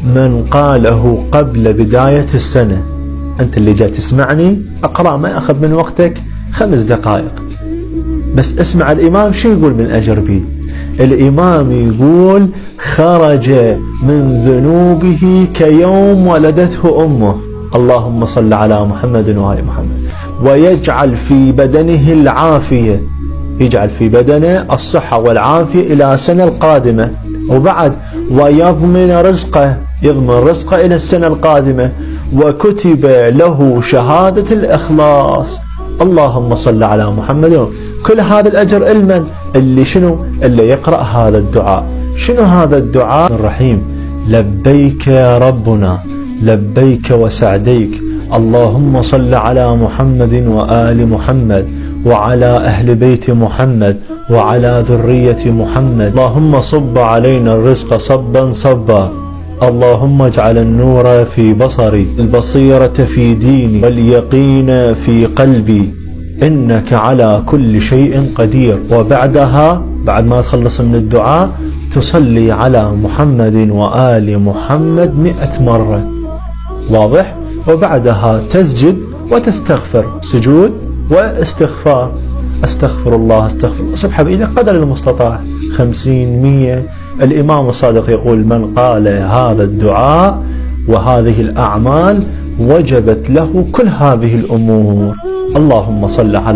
من قاله قبل بداية السنة، أنت اللي جاي تسمعني أقرأ، ما يأخذ من وقتك 5 دقائق، بس اسمع الإمام شو يقول من أجر بي. الإمام يقول: خرج من ذنوبه كيوم ولدته أمه، اللهم صل على محمد وآل محمد، ويجعل في بدنه العافية، يجعل في بدنه الصحة والعافية إلى السنة القادمة، وبعد ويضمن رزقه، يضمن رزقه إلى السنة القادمة، وكتب له شهادة الإخلاص، اللهم صل على محمد. كل هذا الأجر لمن؟ اللي شنو؟ اللي يقرأ هذا الدعاء. شنو هذا الدعاء الرحيم؟ لبيك يا ربنا، لبيك وسعديك، اللهم صل على محمد وآل محمد وعلى أهل بيت محمد وعلى ذرية محمد، اللهم صب علينا الرزق صبا صبا، اللهم اجعل النور في بصري، البصيرة في ديني، واليقين في قلبي، إنك على كل شيء قدير. وبعدها بعد ما تخلص من الدعاء تصلي على محمد وآل محمد 100 مرة، واضح؟ وبعدها تسجد وتستغفر، سجود واستغفار، استغفر الله استغفر الله، سبحان إلى قدر المستطاع، 50 100. الإمام الصادق يقول: من قال هذا الدعاء وهذه الأعمال وجبت له كل هذه الأمور. اللهم صل على